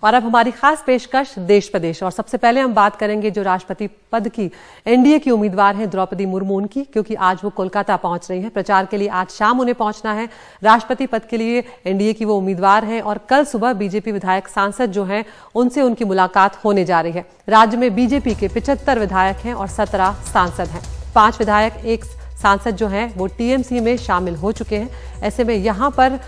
और अब हमारी खास पेशकश देश प्रदेश। और सबसे पहले हम बात करेंगे जो राष्ट्रपति पद की एनडीए की उम्मीदवार हैं द्रौपदी मुर्मू उनकी, क्योंकि आज वो कोलकाता पहुंच रही हैं प्रचार के लिए। आज शाम उन्हें पहुंचना है। राष्ट्रपति पद के लिए एनडीए की वो उम्मीदवार हैं और कल सुबह बीजेपी विधायक सांसद जो हैं उनसे उनकी मुलाकात होने जा रही है। राज्य में बीजेपी के 75 विधायक हैं और 17 सांसद हैं। 5 विधायक, 1 सांसद जो हैं वो टीएमसी में शामिल हो चुके हैं। ऐसे में यहाँ पर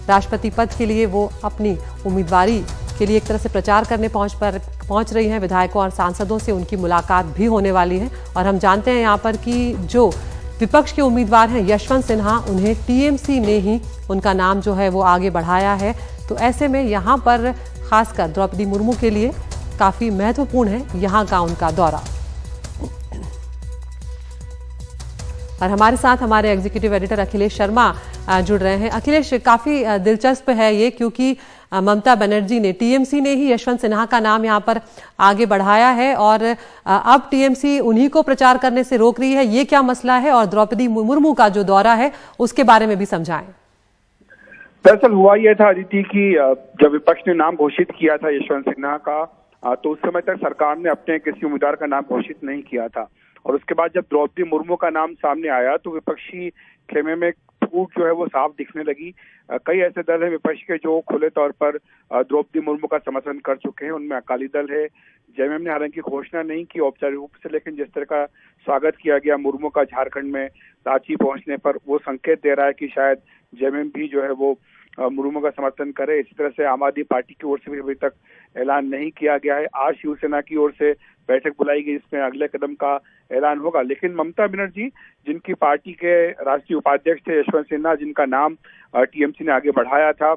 राष्ट्रपति पद के लिए वो अपनी उम्मीदवारी के लिए एक तरह से प्रचार करने पहुंच रही हैं। विधायकों और सांसदों से उनकी मुलाकात भी होने वाली है। और हम जानते हैं यहाँ पर कि जो विपक्ष के उम्मीदवार हैं यशवंत सिन्हा, उन्हें टीएमसी ने ही उनका नाम जो है वो आगे बढ़ाया है। तो ऐसे में यहाँ पर खासकर द्रौपदी मुर्मू के लिए काफी महत्वपूर्ण है यहाँ का उनका दौरा। और हमारे साथ हमारे एग्जीक्यूटिव एडिटर अखिलेश शर्मा जुड़ रहे हैं। अखिलेश, काफी दिलचस्प है ये, क्योंकि ममता बनर्जी ने, टीएमसी ने ही यशवंत सिन्हा का नाम यहाँ पर आगे बढ़ाया है और अब टीएमसी उन्हीं को प्रचार करने से रोक रही है। ये क्या मसला है? और द्रौपदी मुर्मू का जो दौरा है उसके बारे में भी समझाएं। दरअसल हुआ यह था अदिति की जब विपक्ष ने नाम घोषित किया था यशवंत सिन्हा का, तो उस समय तक सरकार ने अपने किसी उम्मीदवार का नाम घोषित नहीं किया था। और उसके बाद जब द्रौपदी मुर्मू का नाम सामने आया तो विपक्षी खेमे में फूट जो है वो साफ दिखने लगी। कई ऐसे दल हैं विपक्ष के जो खुले तौर पर द्रौपदी मुर्मू का समर्थन कर चुके हैं। उनमें अकाली दल है। जेएमएम ने हालांकि घोषणा नहीं की औपचारिक रूप से, लेकिन जिस तरह का स्वागत किया गया मुर्मू का झारखंड में रांची पहुंचने पर, वो संकेत दे रहा है कि शायद जेएमएम भी जो है वो मुर्मू का समर्थन करे। इसी तरह से आम आदमी पार्टी की ओर से भी अभी तक ऐलान नहीं किया गया है। आज शिवसेना की ओर से बैठक बुलाई गई, जिसमें अगले कदम का ऐलान होगा। लेकिन ममता बनर्जी, जिनकी पार्टी के राष्ट्रीय उपाध्यक्ष थे यशवंत सिन्हा, जिनका नाम टीएमसी ने आगे बढ़ाया था,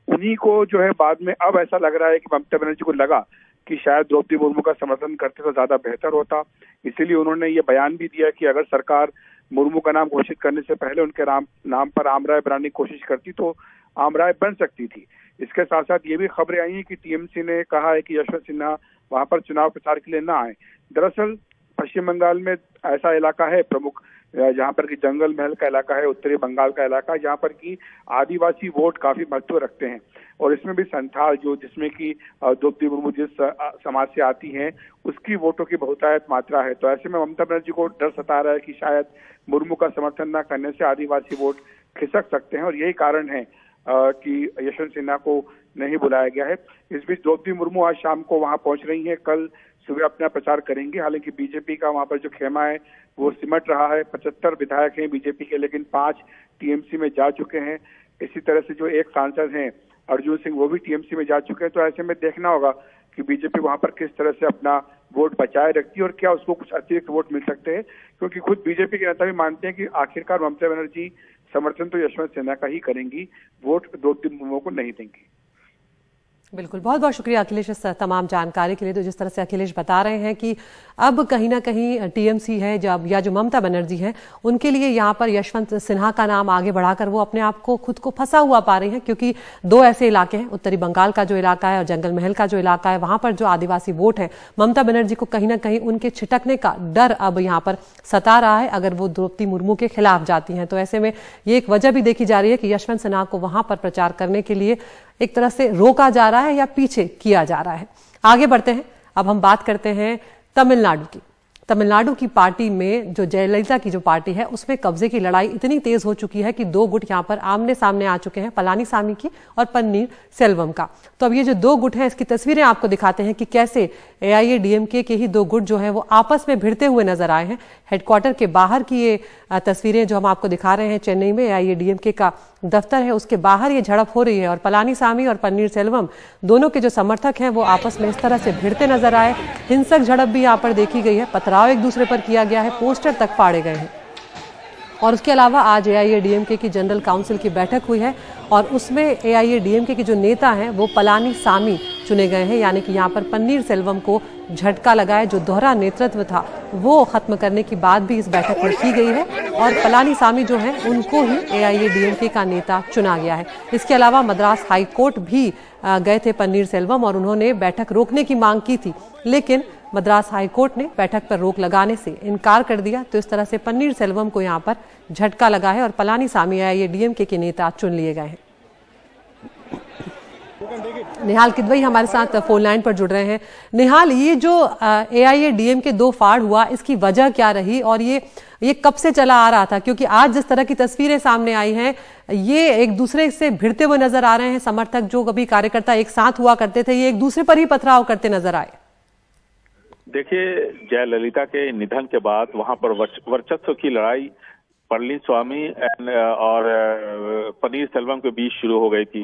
उन्हीं को जो है बाद में अब ऐसा लग रहा है कि ममता बनर्जी को लगा कि शायद द्रौपदी मुर्मू का समर्थन करते तो ज्यादा बेहतर होता। इसीलिए उन्होंने ये बयान भी दिया कि अगर सरकार मुर्मू का नाम घोषित करने से पहले उनके नाम पर आमराय बनाने की कोशिश करती तो आमराय बन सकती थी। इसके साथ साथ ये भी खबरें आई हैं कि टीएमसी ने कहा है कि यशवंत सिन्हा वहां पर चुनाव प्रचार के लिए ना आए। दरअसल पश्चिम बंगाल में ऐसा इलाका है प्रमुख, जहां पर कि जंगल महल का इलाका है, उत्तरी बंगाल का इलाका, जहां पर कि आदिवासी वोट काफी महत्व रखते हैं। और इसमें भी संथाल, जो जिसमें कि द्रौपदी मुर्मू जिस समाज से आती हैं, उसकी वोटों की बहुतायत मात्रा है। तो ऐसे में ममता बनर्जी को डर सता रहा है कि शायद मुर्मू का समर्थन न करने से आदिवासी वोट खिसक सकते हैं। और यही कारण है कि यशवंत सिन्हा को नहीं बुलाया गया है। इस बीच द्रौपदी मुर्मू आज शाम को वहां पहुंच रही हैं, कल सुबह अपना प्रचार करेंगे। हालांकि बीजेपी का वहां पर जो खेमा है वो सिमट रहा है। 75 विधायक हैं बीजेपी के, लेकिन 5 टीएमसी में जा चुके हैं। इसी तरह से जो 1 सांसद हैं अर्जुन सिंह, वो भी टीएमसी में जा चुके हैं। तो ऐसे में देखना होगा कि बीजेपी वहां पर किस तरह से अपना वोट बचाए रखती है और क्या उसको कुछ अतिरिक्त वोट मिल सकते हैं, क्योंकि खुद बीजेपी के नेता भी मानते हैं कि आखिरकार ममता बनर्जी समर्थन तो यशवंत सिन्हा का ही करेंगी, वोट द्रौपदी मुर्मू को नहीं देंगी। बिल्कुल, बहुत बहुत शुक्रिया अखिलेश इस तमाम जानकारी के लिए। तो जिस तरह से अखिलेश बता रहे हैं कि अब कहीं ना कहीं टीएमसी है या जो ममता बनर्जी है, उनके लिए यहाँ पर यशवंत सिन्हा का नाम आगे बढ़ाकर वो अपने आप को खुद को फंसा हुआ पा रही हैं, क्योंकि 2 ऐसे इलाके हैं, उत्तरी बंगाल का जो इलाका है और जंगल महल का जो इलाका है, वहां पर जो आदिवासी वोट है, ममता बनर्जी को कहीं ना कहीं उनके छिटकने का डर अब यहाँ पर सता रहा है अगर वो द्रौपदी मुर्मू के खिलाफ जाती हैं। तो ऐसे में ये एक वजह भी देखी जा रही है कि यशवंत सिन्हा को वहां पर प्रचार करने के लिए एक तरह से रोका जा रहा है या पीछे किया जा रहा है। आगे बढ़ते हैं, अब हम बात करते हैं तमिलनाडु की। तमिलनाडु की पार्टी में जो जयललिता की जो पार्टी है उसमें कब्जे की लड़ाई इतनी तेज हो चुकी है कि 2 गुट यहां पर आमने सामने आ चुके हैं, पलानीसामी की और पन्नीर सेल्वम का। तो अब ये जो 2 गुट हैं इसकी तस्वीरें आपको दिखाते हैं कि कैसे एआईएडीएमके के ही 2 गुट जो है वो आपस में भिड़ते हुए नजर आए हैं। हेडक्वार्टर के बाहर की ये तस्वीरें जो हम आपको दिखा रहे हैं, चेन्नई में एआईएडीएमके का दफ्तर है, उसके बाहर ये झड़प हो रही है और पलानीसामी और पन्नीर सेल्वम दोनों के जो समर्थक हैं वो आपस में इस तरह से भिड़ते नजर आए। हिंसक झड़प भी यहाँ पर देखी गई है, पथराव एक दूसरे पर किया गया है, पोस्टर तक फाड़े गए हैं। और उसके अलावा आज एआईएडीएमके की जनरल काउंसिल की बैठक हुई है और उसमें एआईएडीएमके के जो नेता हैं वो पलानीसामी चुने गए हैं, यानी कि यहाँ पर पन्नीर सेल्वम को झटका लगाए। जो दोहरा नेतृत्व था वो खत्म करने की बात भी इस बैठक में की गई है और पलानीसामी जो हैं उनको ही एआईएडीएमके का नेता चुना गया है। इसके अलावा मद्रास हाई कोर्ट भी गए थे पन्नीर सेल्वम और उन्होंने बैठक रोकने की मांग की थी, लेकिन मद्रास हाई कोर्ट ने बैठक पर रोक लगाने से इनकार कर दिया। तो इस तरह से पन्नीर सेल्वम को यहाँ पर झटका लगा है और पलानीसामी एआईएडीएमके के नेता चुन लिए गए हैं। निहाल किदवई हमारे साथ फोन लाइन पर जुड़ रहे हैं। निहाल, ये जो AIADMK 2 फाड़ हुआ, इसकी वजह क्या रही और ये कब से चला आ रहा था? क्योंकि आज जिस तरह की तस्वीरें सामने आई हैं, ये एक दूसरे से भिड़ते हुए नजर आ रहे हैं। समर्थक जो कभी कार्यकर्ता एक साथ हुआ करते थे, ये एक दूसरे पर ही पथराव करते नजर आए। देखिए, जयललिता के निधन के बाद वहां पर वर्चस्व की लड़ाई पळनिस्वामी और पनीरसेल्वम के बीच शुरू हो गई थी।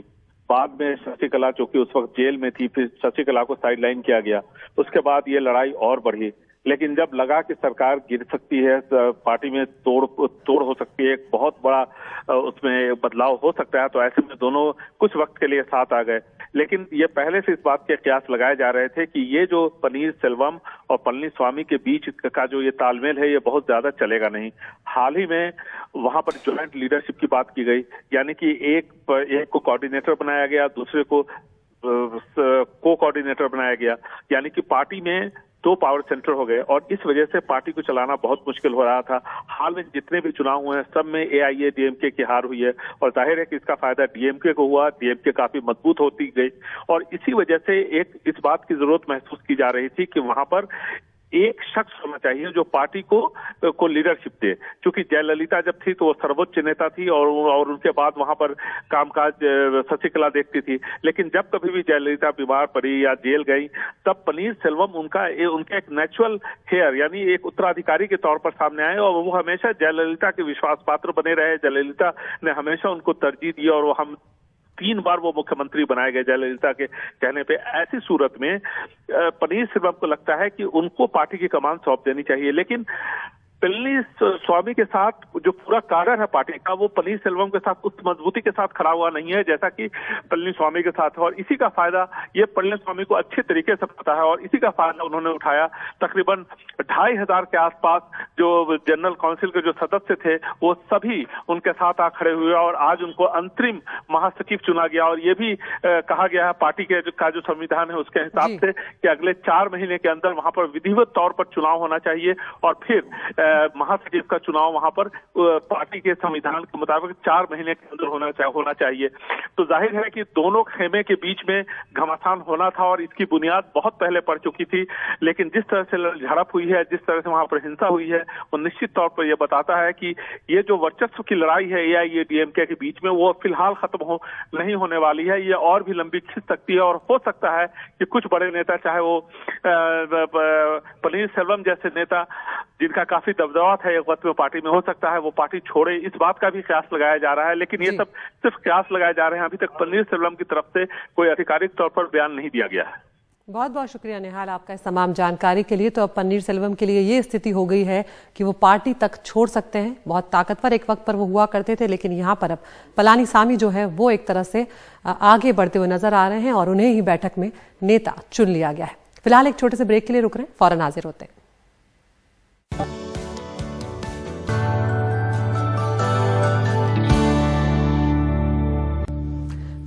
बाद में शशिकला, जो कि उस वक्त जेल में थी, फिर शशिकला को साइडलाइन किया गया। उसके बाद ये लड़ाई और बढ़ी, लेकिन जब लगा कि सरकार गिर सकती है, पार्टी में तोड़ हो सकती है, एक बहुत बड़ा उसमें बदलाव हो सकता है, तो ऐसे में दोनों कुछ वक्त के लिए साथ आ गए। लेकिन ये पहले से इस बात के कयास लगाए जा रहे थे कि ये जो पनीरसेल्वम और पळनिस्वामी के बीच का जो ये तालमेल है, ये बहुत ज्यादा चलेगा नहीं। हाल ही में वहां पर ज्वाइंट लीडरशिप की बात की गई, यानी कि एक को कोऑर्डिनेटर बनाया गया, दूसरे को कोऑर्डिनेटर बनाया गया, यानी कि पार्टी में 2 पावर सेंटर हो गए और इस वजह से पार्टी को चलाना बहुत मुश्किल हो रहा था। हाल में जितने भी चुनाव हुए हैं, सब में AIADMK की हार हुई है और जाहिर है कि इसका फायदा DMK को हुआ। DMK काफी मजबूत होती गई और इसी वजह से एक इस बात की जरूरत महसूस की जा रही थी कि वहां पर एक शख्स होना चाहिए जो पार्टी को लीडरशिप दे। क्योंकि जयललिता जब थी तो वो सर्वोच्च नेता थी और उनके बाद वहां पर कामकाज शशिकला देखती थी। लेकिन जब कभी भी जयललिता बीमार पड़ी या जेल गई, तब पनीरसेल्वम उनका एक नेचुरल हेयर यानी एक उत्तराधिकारी के तौर पर सामने आए और वो हमेशा जयललिता के विश्वास पात्र बने रहे। जयललिता ने हमेशा उनको तरजीह दी और हम 3 बार वो मुख्यमंत्री बनाए गए जयललिता के कहने पे। ऐसी सूरत में पनीरसेल्वम को लगता है कि उनको पार्टी की कमान सौंप देनी चाहिए, लेकिन पळनिस्वामी के साथ जो पूरा कार्य है पार्टी का, वो पनीरसेल्वम के साथ उस मजबूती के साथ खड़ा हुआ नहीं है जैसा कि पळनिस्वामी के साथ है। और इसी का फायदा ये पळनिस्वामी को अच्छे तरीके से पता है और इसी का फायदा उन्होंने उठाया। तकरीबन 2500 के आसपास जो जनरल काउंसिल के जो सदस्य थे, वो सभी उनके साथ आ खड़े हुए और आज उनको अंतरिम महासचिव चुना गया। और ये भी कहा गया है पार्टी का जो संविधान है उसके हिसाब से कि अगले 4 महीने के अंदर वहां पर विधिवत तौर पर चुनाव होना चाहिए और फिर महासचिव का चुनाव वहां पर पार्टी के संविधान के मुताबिक 4 महीने के अंदर होना चाहिए। तो जाहिर है कि दोनों खेमे के बीच में घमासान होना था और इसकी बुनियाद बहुत पहले पड़ चुकी थी। लेकिन जिस तरह से झड़प हुई है, जिस तरह से वहां पर हिंसा हुई है, वो निश्चित तौर पर यह बताता है कि ये जो वर्चस्व की लड़ाई है AIADMK के बीच में, वो फिलहाल खत्म नहीं होने वाली है। ये और भी लंबी खिंच सकती है और हो सकता है कि कुछ बड़े नेता, चाहे वो पनीरसेल्वम जैसे नेता जिनका काफी दबदबा था एक वक्त में पार्टी में, हो सकता है वो पार्टी छोड़े। इस बात का भी कयास लगाया जा रहा है, लेकिन ये सब सिर्फ कयास लगाए जा रहे हैं। अभी तक पनीरसेल्वम की तरफ से कोई आधिकारिक तौर पर बयान नहीं दिया गया है। बहुत बहुत शुक्रिया निहाल आपका इस तमाम जानकारी के लिए। तो अब पनीरसेल्वम के लिए ये स्थिति हो गई है कि वो पार्टी तक छोड़ सकते हैं। बहुत ताकतवर एक वक्त पर वो हुआ करते थे, लेकिन यहाँ पर अब पलानीसामी जो है वो एक तरह से आगे बढ़ते हुए नजर आ रहे हैं और उन्हें ही बैठक में नेता चुन लिया गया है। फिलहाल एक छोटे से ब्रेक के लिए रुक रहे हैं, फौरन हाजिर होते हैं।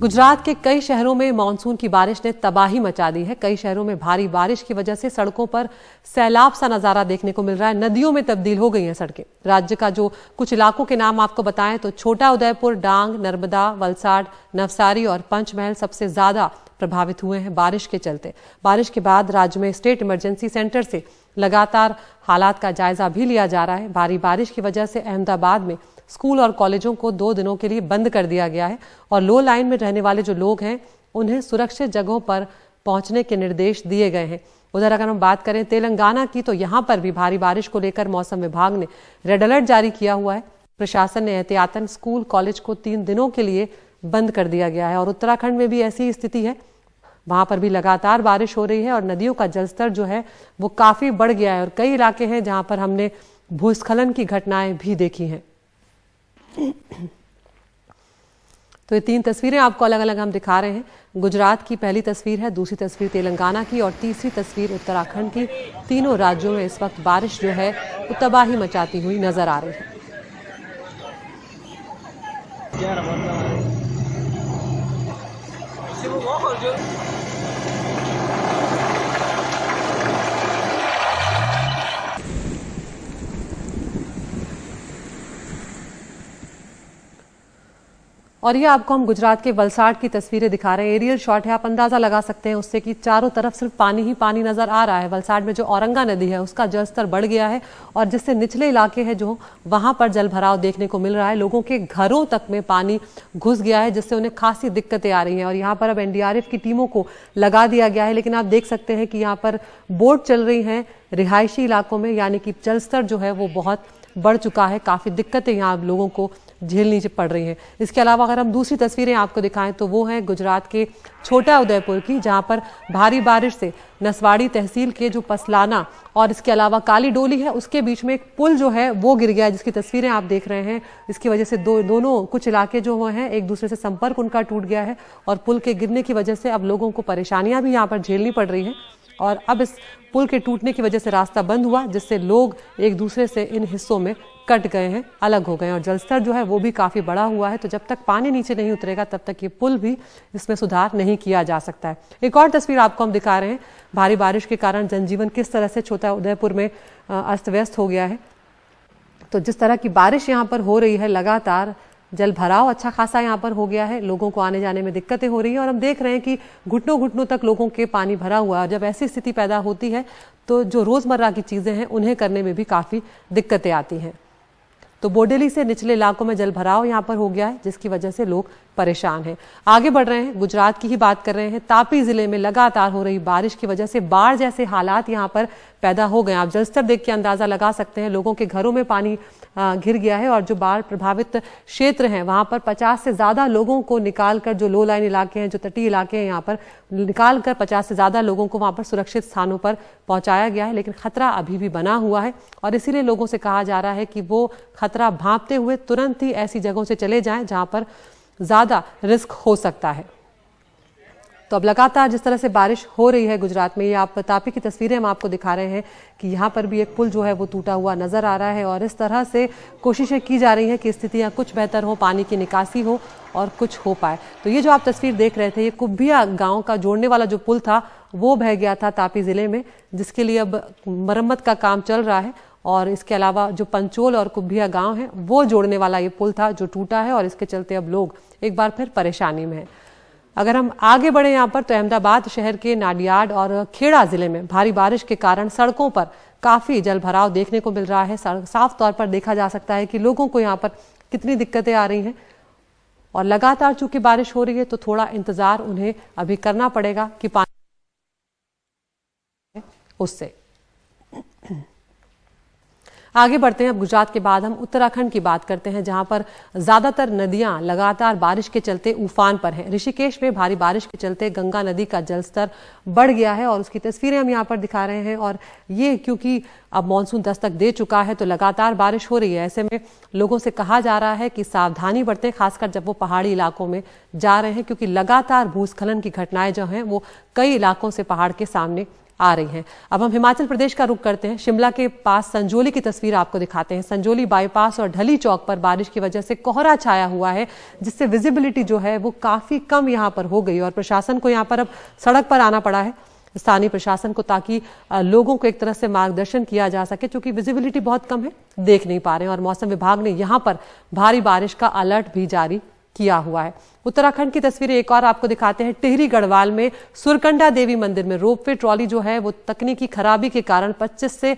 गुजरात के कई शहरों में मानसून की बारिश ने तबाही मचा दी है। कई शहरों में भारी बारिश की वजह से सड़कों पर सैलाब सा नजारा देखने को मिल रहा है। नदियों में तब्दील हो गई हैं सड़कें। राज्य का जो कुछ इलाकों के नाम आपको बताएं तो छोटा उदयपुर, डांग, नर्मदा, वलसाड, नवसारी और पंचमहल सबसे ज्यादा प्रभावित हुए हैं बारिश के चलते। बारिश के बाद राज्य में स्टेट इमरजेंसी सेंटर से लगातार हालात का जायजा भी लिया जा रहा है। भारी बारिश की वजह से अहमदाबाद में स्कूल और कॉलेजों को 2 दिनों के लिए बंद कर दिया गया है और लो लाइन में रहने वाले जो लोग हैं उन्हें सुरक्षित जगहों पर पहुंचने के निर्देश दिए गए हैं। उधर अगर हम बात करें तेलंगाना की, तो यहां पर भी भारी बारिश को लेकर मौसम विभाग ने रेड अलर्ट जारी किया हुआ है। प्रशासन ने एहतियातन स्कूल कॉलेज को 3 दिनों के लिए बंद कर दिया गया है। और उत्तराखंड में भी ऐसी स्थिति है, वहां पर भी लगातार बारिश हो रही है और नदियों का जलस्तर जो है वो काफी बढ़ गया है और कई इलाके हैं जहां पर हमने भूस्खलन की घटनाएं भी देखी हैं। तो ये 3 तस्वीरें आपको अलग अलग हम दिखा रहे हैं। गुजरात की पहली तस्वीर है, दूसरी तस्वीर तेलंगाना की और तीसरी तस्वीर उत्तराखंड की। तीनों राज्यों में इस वक्त बारिश जो है वो तबाही मचाती हुई नजर आ रही है। और ये आपको हम गुजरात के वलसाड की तस्वीरें दिखा रहे हैं। एरियल शॉट है, आप अंदाजा लगा सकते हैं उससे कि चारों तरफ सिर्फ पानी ही पानी नजर आ रहा है। वलसाड में जो औरंगा नदी है उसका जलस्तर बढ़ गया है और जिससे निचले इलाके हैं जो वहां पर जल भराव देखने को मिल रहा है। लोगों के घरों तक में पानी घुस गया है जिससे उन्हें खासी दिक्कतें आ रही हैं और यहाँ पर अब एनडीआरएफ की टीमों को लगा दिया गया है। लेकिन आप देख सकते हैं कि यहाँ पर बोट चल रही हैं रिहायशी इलाकों में, यानी कि जलस्तर जो है वो बहुत बढ़ चुका है। काफी दिक्कतें यहाँ लोगों को झेलनी पड़ रही हैं। इसके अलावा अगर हम दूसरी तस्वीरें आपको दिखाएं तो वो है गुजरात के छोटा उदयपुर की, जहां पर भारी बारिश से नसवाड़ी तहसील के जो पसलाना और इसके अलावा काली डोली है उसके बीच में एक पुल जो है वो गिर गया है, जिसकी तस्वीरें आप देख रहे हैं। इसकी वजह से दोनों कुछ इलाके जो हैं एक दूसरे से संपर्क उनका टूट गया है और पुल के गिरने की वजह से अब लोगों को परेशानियां भी यहाँ पर झेलनी पड़ रही हैं। और अब इस पुल के टूटने की वजह से रास्ता बंद हुआ, जिससे लोग एक दूसरे से इन हिस्सों में कट गए हैं, अलग हो गए हैं और जलस्तर जो है वो भी काफी बड़ा हुआ है। तो जब तक पानी नीचे नहीं उतरेगा तब तक ये पुल भी इसमें सुधार नहीं किया जा सकता है। एक और तस्वीर आपको हम दिखा रहे हैं, भारी बारिश के कारण जनजीवन किस तरह से छोटा उदयपुर में अस्त व्यस्त हो गया है। तो जिस तरह की बारिश यहाँ पर हो रही है, लगातार जल भराव अच्छा खासा यहाँ पर हो गया है, लोगों को आने जाने में दिक्कतें हो रही हैं और हम देख रहे हैं कि घुटनों घुटनों तक लोगों के पानी भरा हुआ है। जब ऐसी स्थिति पैदा होती है तो जो रोजमर्रा की चीजें हैं उन्हें करने में भी काफी दिक्कतें आती हैं। तो बोडेली से निचले इलाकों में जल भराव यहाँ पर हो गया है, जिसकी वजह से लोग परेशान हैं। आगे बढ़ रहे हैं, गुजरात की ही बात कर रहे हैं। तापी जिले में लगातार हो रही बारिश की वजह से बाढ़ जैसे हालात यहाँ पर पैदा हो गए। आप जलस्तर देख के अंदाजा लगा सकते हैं, लोगों के घरों में पानी घिर गया है और जो बाढ़ प्रभावित क्षेत्र हैं वहां पर 50 से ज्यादा लोगों को निकालकर, जो लो लाइन इलाके हैं, जो तटीय इलाके हैं, यहाँ पर निकालकर 50 से ज्यादा लोगों को वहां पर सुरक्षित स्थानों पर पहुंचाया गया है। लेकिन खतरा अभी भी बना हुआ है और इसीलिए लोगों से कहा जा रहा है कि वो खतरा भांपते हुए तुरंत ही ऐसी जगहों से चले जाएं जहां पर ज्यादा रिस्क हो सकता है। तो अब लगातार जिस तरह से बारिश हो रही है गुजरात में, ये आप तापी की तस्वीरें हम आपको दिखा रहे हैं कि यहाँ पर भी एक पुल जो है वो टूटा हुआ नजर आ रहा है और इस तरह से कोशिशें की जा रही हैं कि स्थितियाँ कुछ बेहतर हो, पानी की निकासी हो और कुछ हो पाए। तो ये जो आप तस्वीर देख रहे थे, ये कुब्बिया गांव का जोड़ने वाला जो पुल था वो बह गया था तापी जिले में, जिसके लिए अब मरम्मत का काम चल रहा है। और इसके अलावा जो पंचोल और कुब्बिया गांव है वो जोड़ने वाला ये पुल था जो टूटा है और इसके चलते अब लोग एक बार फिर परेशानी में हैं। अगर हम आगे बढ़े यहाँ पर तो अहमदाबाद शहर के नाडियाड और खेड़ा जिले में भारी बारिश के कारण सड़कों पर काफी जल भराव देखने को मिल रहा है। साफ तौर पर देखा जा सकता है कि लोगों को यहाँ पर कितनी दिक्कतें आ रही हैं और लगातार चूंकि बारिश हो रही है तो थोड़ा इंतजार उन्हें अभी करना पड़ेगा कि पानी उससे। आगे बढ़ते हैं, अब गुजरात के बाद हम उत्तराखंड की बात करते हैं, जहां पर ज्यादातर नदियां लगातार बारिश के चलते उफान पर हैं। ऋषिकेश में भारी बारिश के चलते गंगा नदी का जलस्तर बढ़ गया है और उसकी तस्वीरें हम यहां पर दिखा रहे हैं। और ये क्योंकि अब मानसून दस्तक दे चुका है तो लगातार बारिश हो रही है, ऐसे में लोगों से कहा जा रहा है कि सावधानी बरतें, खासकर जब वो पहाड़ी इलाकों में जा रहे हैं, क्योंकि लगातार भूस्खलन की घटनाएं जो हैं वो कई इलाकों से पहाड़ के सामने आ रही हैं। अब हम हिमाचल प्रदेश का रुख करते हैं, शिमला के पास संजोली की तस्वीर आपको दिखाते हैं। संजोली बाईपास और ढली चौक पर बारिश की वजह से कोहरा छाया हुआ है, जिससे विजिबिलिटी जो है वो काफी कम यहाँ पर हो गई और प्रशासन को यहाँ पर अब सड़क पर आना पड़ा है, स्थानीय प्रशासन को, ताकि लोगों को एक तरह से मार्गदर्शन किया जा सके, क्योंकि विजिबिलिटी बहुत कम है, देख नहीं पा रहे हैं। और मौसम विभाग ने यहाँ पर भारी बारिश का अलर्ट भी जारी किया हुआ है। उत्तराखंड की तस्वीरें एक और आपको दिखाते हैं। टिहरी गढ़वाल में सुरकंडा देवी मंदिर में रोपवे ट्रॉली जो है वो तकनीकी खराबी के कारण 25 से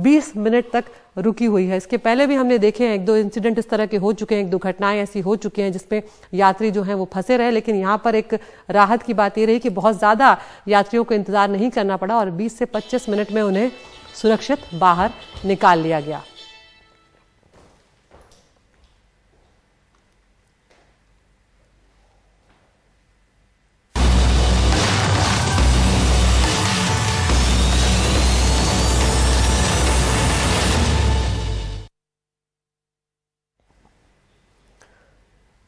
20 मिनट तक रुकी हुई है। इसके पहले भी हमने देखे हैं, एक दो इंसिडेंट इस तरह के हो चुके हैं, एक दो घटनाएं ऐसी हो चुकी हैं जिसमें यात्री जो हैं वो फंसे रहे। लेकिन यहाँ पर एक राहत की बात ये रही कि बहुत ज्यादा यात्रियों को इंतजार नहीं करना पड़ा और 20 से 25 मिनट में उन्हें सुरक्षित बाहर निकाल लिया गया।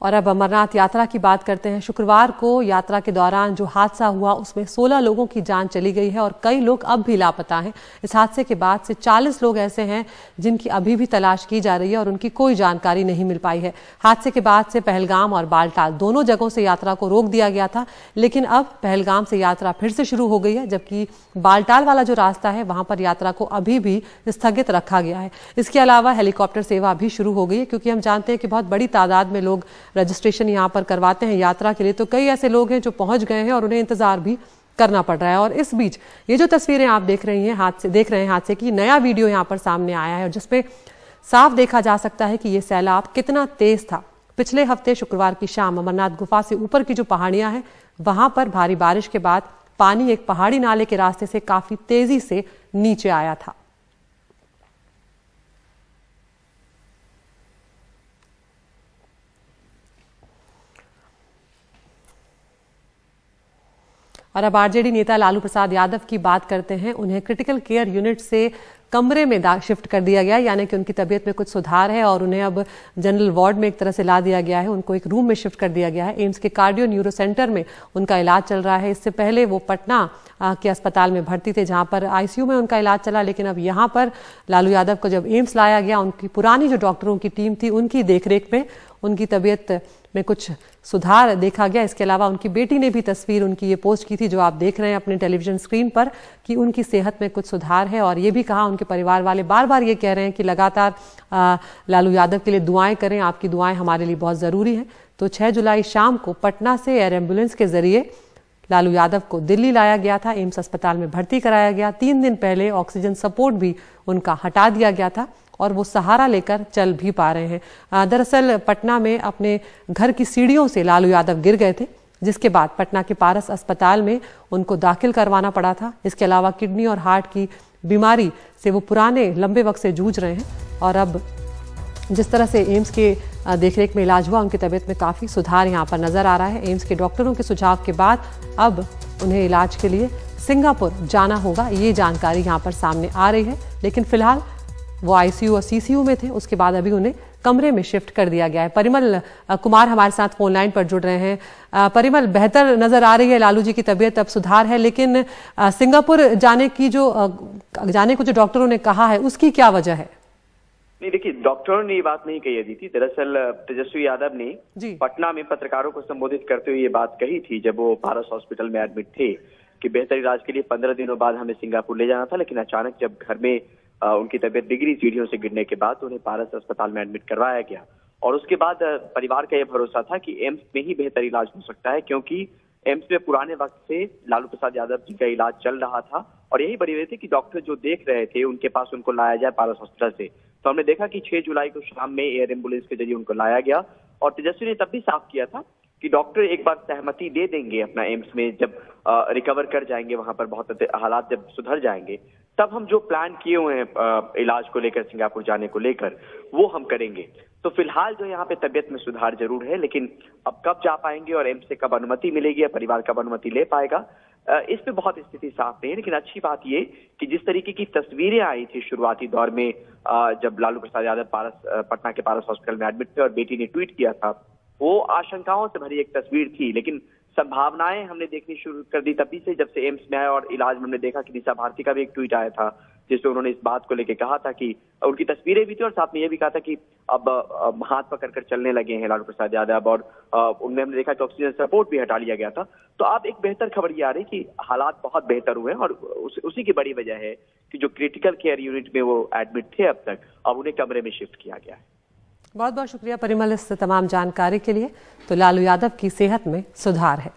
और अब अमरनाथ यात्रा की बात करते हैं। शुक्रवार को यात्रा के दौरान जो हादसा हुआ उसमें 16 लोगों की जान चली गई है और कई लोग अब भी लापता हैं। इस हादसे के बाद से 40 लोग ऐसे हैं जिनकी अभी भी तलाश की जा रही है और उनकी कोई जानकारी नहीं मिल पाई है। हादसे के बाद से पहलगाम और बालटाल दोनों जगहों से यात्रा को रोक दिया गया था, लेकिन अब पहलगाम से यात्रा फिर से शुरू हो गई है, जबकि बालटाल वाला जो रास्ता है वहां पर यात्रा को अभी भी स्थगित रखा गया है। इसके अलावा हेलीकॉप्टर सेवा भी शुरू हो गई है, क्योंकि हम जानते हैं कि बहुत बड़ी तादाद में लोग रजिस्ट्रेशन यहाँ पर करवाते हैं यात्रा के लिए, तो कई ऐसे लोग हैं जो पहुंच गए हैं और उन्हें इंतजार भी करना पड़ रहा है। और इस बीच ये जो तस्वीरें आप देख रहे हैं हादसे की, नया वीडियो यहाँ पर सामने आया है जिसमें साफ देखा जा सकता है कि ये सैलाब कितना तेज था। पिछले हफ्ते शुक्रवार की शाम अमरनाथ गुफा से ऊपर की जो पहाड़ियां हैं वहां पर भारी बारिश के बाद पानी एक पहाड़ी नाले के रास्ते से काफी तेजी से नीचे आया था। और अब आरजेडी नेता लालू प्रसाद यादव की बात करते हैं। उन्हें क्रिटिकल केयर यूनिट से कमरे में शिफ्ट कर दिया गया, यानी कि उनकी तबीयत में कुछ सुधार है और उन्हें अब जनरल वार्ड में एक तरह से ला दिया गया है। उनको एक रूम में शिफ्ट कर दिया गया है। एम्स के कार्डियो न्यूरो सेंटर में उनका इलाज चल रहा है। इससे पहले वो पटना के अस्पताल में भर्ती थे, जहां पर आईसीयू में उनका इलाज चला। लेकिन अब यहां पर लालू यादव को जब एम्स लाया गया, उनकी पुरानी जो डॉक्टरों की टीम थी उनकी देखरेख में उनकी तबीयत में कुछ सुधार देखा गया। इसके अलावा उनकी बेटी ने भी तस्वीर उनकी ये पोस्ट की थी जो आप देख रहे हैं अपने टेलीविजन स्क्रीन पर, कि उनकी सेहत में कुछ सुधार है। और ये भी कहा, उनके परिवार वाले बार बार ये कह रहे हैं कि लगातार लालू यादव के लिए दुआएं करें, आपकी दुआएं हमारे लिए बहुत ज़रूरी हैं। तो 6 जुलाई शाम को पटना से एयर एम्बुलेंस के जरिए लालू यादव को दिल्ली लाया गया था, एम्स अस्पताल में भर्ती कराया गया। 3 दिन पहले ऑक्सीजन सपोर्ट भी उनका हटा दिया गया था और वो सहारा लेकर चल भी पा रहे हैं। दरअसल पटना में अपने घर की सीढ़ियों से लालू यादव गिर गए थे, जिसके बाद पटना के पारस अस्पताल में उनको दाखिल करवाना पड़ा था। इसके अलावा किडनी और हार्ट की बीमारी से वो पुराने लंबे वक्त से जूझ रहे हैं और अब जिस तरह से एम्स के देखरेख में इलाज हुआ, उनकी तबीयत में काफ़ी सुधार यहाँ पर नजर आ रहा है। एम्स के डॉक्टरों के सुझाव के बाद अब उन्हें इलाज के लिए सिंगापुर जाना होगा, ये जानकारी यहाँ पर सामने आ रही है। लेकिन फिलहाल वो आईसीयू और सीसीयू में थे, उसके बाद अभी उन्हें कमरे में शिफ्ट कर दिया गया है। परिमल कुमार हमारे साथ फोन लाइन पर जुड़ रहे हैं। परिमल, बेहतर नजर आ रही है लालू जी की तबीयत, अब सुधार है, लेकिन सिंगापुर जाने को जो डॉक्टरों ने कहा है उसकी क्या वजह है? नहीं, देखिए, डॉक्टरों ने ये बात नहीं कही थी। दरअसल तेजस्वी यादव ने पटना में पत्रकारों को संबोधित करते हुए ये बात कही थी जब वो पारस हॉस्पिटल में एडमिट थे कि बेहतर इलाज के लिए 15 दिनों बाद हमें सिंगापुर ले जाना था। लेकिन अचानक जब घर में उनकी तबीयत बिगड़ी सीढ़ियों से गिरने के बाद, तो उन्हें पारस अस्पताल में एडमिट करवाया गया। और उसके बाद परिवार का यह भरोसा था कि एम्स में ही बेहतर इलाज हो सकता है, क्योंकि एम्स में पुराने वक्त से लालू प्रसाद यादव जी का इलाज चल रहा था और यही बड़ी वजह थी कि डॉक्टर जो देख रहे थे उनके पास उनको लाया जाए पारस हॉस्पिटल से। तो हमने देखा कि 6 जुलाई को शाम में एयर एम्बुलेंस के जरिए उनको लाया गया और तेजस्वी ने तब भी साफ किया था कि डॉक्टर एक बार सहमति दे देंगे अपना एम्स में, जब रिकवर कर जाएंगे, वहां पर बहुत हालात जब सुधर जाएंगे, तब हम जो प्लान किए हुए हैं इलाज को लेकर, सिंगापुर जाने को लेकर, वो हम करेंगे। तो फिलहाल जो यहाँ पे तबीयत में सुधार जरूर है, लेकिन अब कब जा पाएंगे और एम्स से कब अनुमति मिलेगी या परिवार कब अनुमति ले पाएगा, इस पे बहुत स्थिति साफ नहीं है। लेकिन अच्छी बात ये कि जिस तरीके की तस्वीरें आई थी शुरुआती दौर में, जब लालू प्रसाद यादव पटना के पारस हॉस्पिटल में एडमिट थे और बेटी ने ट्वीट किया था, वो आशंकाओं से भरी एक तस्वीर थी। लेकिन संभावनाएं हमने देखनी शुरू कर दी तभी से, जब से एम्स में आया और इलाज में हमने देखा कि दिशा भारती का भी एक ट्वीट आया था जिसमें उन्होंने इस बात को लेकर कहा था कि उनकी तस्वीरें भी थी और साथ में यह भी कहा था कि अब हाथ पकड़कर चलने लगे हैं लालू प्रसाद यादव, और उनमें हमने देखा कि ऑक्सीजन सपोर्ट भी हटा लिया गया था। तो अब एक बेहतर खबर ये आ रही कि हालात बहुत बेहतर हुए हैं और उसी की बड़ी वजह है कि जो क्रिटिकल केयर यूनिट में वो एडमिट थे अब तक, अब उन्हें कमरे में शिफ्ट किया गया है। बहुत बहुत शुक्रिया परिमल इस तमाम जानकारी के लिए। तो लालू यादव की सेहत में सुधार है।